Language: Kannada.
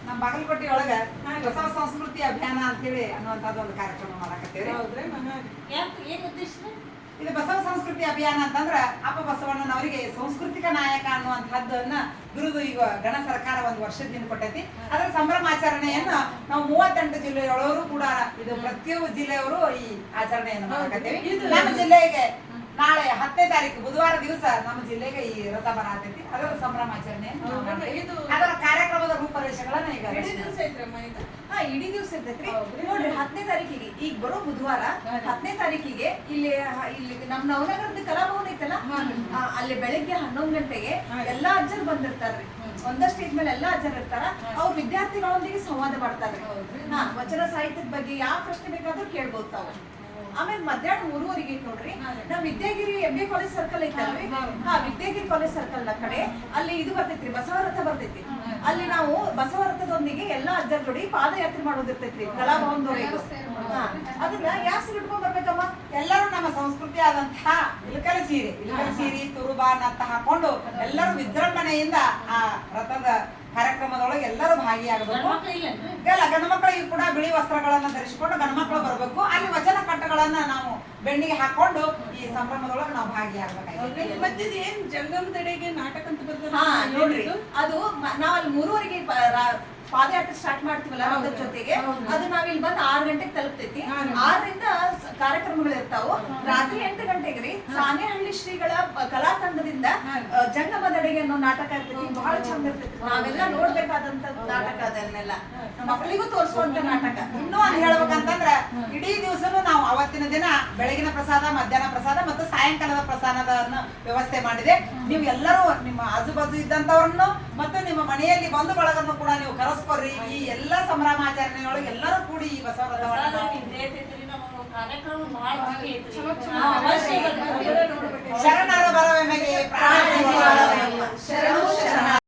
ನಮ್ಮ ಬಾಗಲಕೋಟೆ ಒಳಗ ಬಸವ ಸಂಸ್ಕೃತಿ ಅಭಿಯಾನ ಅಂತೇಳಿ ಅನ್ನುವಂಥದ್ದು ಒಂದು ಕಾರ್ಯಕ್ರಮ ಮಾಡಕತ್ತೇವ್ರಿ. ಇದು ಬಸವ ಸಂಸ್ಕೃತಿ ಅಭಿಯಾನ ಅಂತಂದ್ರ ಅಪ್ಪ ಬಸವಣ್ಣನವರಿಗೆ ಸಾಂಸ್ಕೃತಿಕ ನಾಯಕ ಅನ್ನುವಂಥದ್ದನ್ನ ಬಿರುದು ಈಗ ಗಣ ಸರ್ಕಾರ ಒಂದು ವರ್ಷದಿಂದ ಕೊಟ್ಟೈತಿ. ಅದರ ಸಂಭ್ರಮಾಚರಣೆಯನ್ನ ನಾವು 38 ಜಿಲ್ಲೆಯೊಳವರು ಕೂಡ ಇದು ಪ್ರತಿಯೊಂದು ಜಿಲ್ಲೆಯವರು ಈ ಆಚರಣೆಯನ್ನು ಮಾಡಕತ್ತೇವೆ. ನಮ್ಮ ಜಿಲ್ಲೆಗೆ ನಾಳೆ 10ನೇ ತಾರೀಕು ಬುಧವಾರ ದಿವಸ ನಮ್ಮ ಜಿಲ್ಲೆಗೆ ಈ ರಥ ಬರತೈತಿ. ಅದರ ಸಂಭ್ರಮಾಚರಣೆ ಅದರ ಕಾರ್ಯಕ್ರಮದ ರೂಪರೇಷೆಗಳನ್ನ ಈಗ ಇಡೀ ದಿವಸ ಐತ್ರಮ್ಮ ಇದು. ಇಡೀ ದಿವಸ ಇರ್ತೈತ್ರಿ. ನೋಡ್ರಿ 10ನೇ ತಾರೀಕಿಗೆ ಈಗ ಬರೋ ಬುಧವಾರ 10ನೇ ತಾರೀಕಿಗೆ ಇಲ್ಲಿ ನಮ್ ನವನಗರದ ಕಲಾಭವನ ಐತಲ್ಲ, ಅಲ್ಲಿ ಬೆಳಿಗ್ಗೆ 11 ಗಂಟೆಗೆ ಎಲ್ಲಾ ಅಜ್ಜರು ಬಂದಿರ್ತಾರ್ರಿ. ಒಂದ ಸ್ಟೇಜ್ ಮೇಲೆ ಎಲ್ಲಾ ಅಜ್ಜರು ಇರ್ತಾರ. ಅವ್ರ ವಿದ್ಯಾರ್ಥಿಗಳೊಂದಿಗೆ ಸಂವಾದ ಮಾಡ್ತಾರ್ರಿ. ವಚನ ಸಾಹಿತ್ಯದ ಬಗ್ಗೆ ಯಾವ ಪ್ರಶ್ನೆ ಬೇಕಾದ್ರೂ ಕೇಳ್ಬೋದು ತಾವು. ಆಮೇಲೆ ಮಧ್ಯಾಹ್ನ 3:30 ನೋಡ್ರಿ ನಮ್ ವಿದ್ಯಾಗಿರಿ MA ಕಾಲೇಜ್ ಸರ್ಕಲ್ ಐತಲ್ರಿ, ವಿದ್ಯಾಗಿರಿ ಕಾಲೇಜ್ ಸರ್ಕಲ್ ನ ಕಡೆ ಅಲ್ಲಿ ಇದು ಬರ್ತೈತ್ರಿ, ಬಸವರಥ ಬರ್ತೈತಿ. ಅಲ್ಲಿ ನಾವು ಬಸವರಥದೊಂದಿಗೆ ಎಲ್ಲಾ ಅಜ್ಜರ ಜೋಡಿ ಪಾದಯಾತ್ರೆ ಮಾಡೋದಿರ್ತೈತ್ರಿ ಕಲಾಭವನದವರೆಗೂ. ಅದನ್ನ ಯಾಕೆ ಇಟ್ಕೊಂಡ್ ಬರ್ಬೇಕಮ್ಮ? ಎಲ್ಲರೂ ನಮ್ಮ ಸಂಸ್ಕೃತಿ ಆದಂತಹ ಇಳಕಲ್ ಸೀರೆ ತುರುಬ ನತ್ತ ಹಾಕೊಂಡು ಎಲ್ಲರೂ ವಿಜೃಂಭಣೆಯಿಂದ ಆ ರಥದ ಕಾರ್ಯಕ್ರಮದೊಳಗೆ ಎಲ್ಲರೂ ಭಾಗಿಯಾಗಬೇಕು. ಗಂಡು ಮಕ್ಕಳಿಗೆ ಕೂಡ ಬಿಳಿ ವಸ್ತ್ರಗಳನ್ನ ಧರಿಸಿಕೊಂಡು ಗಂಡು ಮಕ್ಕಳು ಬರ್ಬೇಕು. ಅಲ್ಲಿ ವಚನ ಕಟ್ಟಗಳನ್ನ ನಾವು ಬೆಣ್ಣಿಗೆ ಹಾಕೊಂಡು ಈ ಸಂಭ್ರಮದೊಳಗೆ ನಾವು ಭಾಗಿಯಾಗಬೇಕಾಗಿದೆ. ಮತ್ತೆ ಏನ್ ಜಂಗಮದೆಡೆಗೆ ನಾಟಕ ಅಂತ ಬರ್ತದೆ ನೋಡ್ರಿ, ಅದು ನಾವ್ ಅಲ್ಲಿ 3:30 ಪಾದಯಾತ್ರೆ ಸ್ಟಾರ್ಟ್ ಮಾಡ್ತೀವಲ್ಲ ಅದ್ರ ಜೊತೆಗೆ ಅದು ನಾವ್ ಇಲ್ಲಿ ಬಂದ್ 6 ಗಂಟೆಗೆ ತಲುಪ್ತೈತಿ. 6ರಿಂದ ಕಾರ್ಯಕ್ರಮಗಳು ಇರ್ತಾವ. ರಾತ್ರಿ 8 ಗಂಟೆಗೆ ರೀ ಸಾನೇಹಳ್ಳಿ ಶ್ರೀಗಳ ಕಲಾ ತಂಡದಿಂದ ಜಂಗಮದೆಡೆಗೆ ಅನ್ನೋ ನಾಟಕ ಇರ್ತೈತಿ. ಬಹಳ ಚಂದ ಇರ್ತೈತಿ. ನಾವೆಲ್ಲ ನೋಡ್ಬೇಕಾದಂತ ನಾಟಕ ಅದನ್ನೆಲ್ಲ ಮಕ್ಕಳಿಗೂ ತೋರಿಸುವಂತ ನಾಟಕ. ಇನ್ನೂ ಅಂತ ಹೇಳ್ಬೇಕಂತಂದ್ರೆ ಇಡೀ ದಿವಸನು ನಾವು ಅವತ್ತಿನ ದಿನ ಬೆಳಗಿನ ಪ್ರಸಾದ, ಮಧ್ಯಾಹ್ನ ಪ್ರಸಾದ ಮತ್ತು ಸಾಯಂಕಾಲದ ಪ್ರಸಾದದ ವ್ಯವಸ್ಥೆ ಮಾಡಿದೆ. ನೀವು ಎಲ್ಲರೂ ನಿಮ್ಮ ಆಜುಬಾಜು ಇದ್ದಂತವ್ರನ್ನು ಮತ್ತು ನಿಮ್ಮ ಮನೆಯಲ್ಲಿ ಬಂಧು ಬಳಗನ್ನು ಕೂಡ ನೀವು ಕರೆಸ್ಕೊಡ್ರಿ. ಈ ಎಲ್ಲಾ ಸಂಭ್ರಮಾಚರಣೆಯೊಳಗೆ ಎಲ್ಲರೂ ಕೂಡಿ ಈ ಬಸವರಥವನ್ನು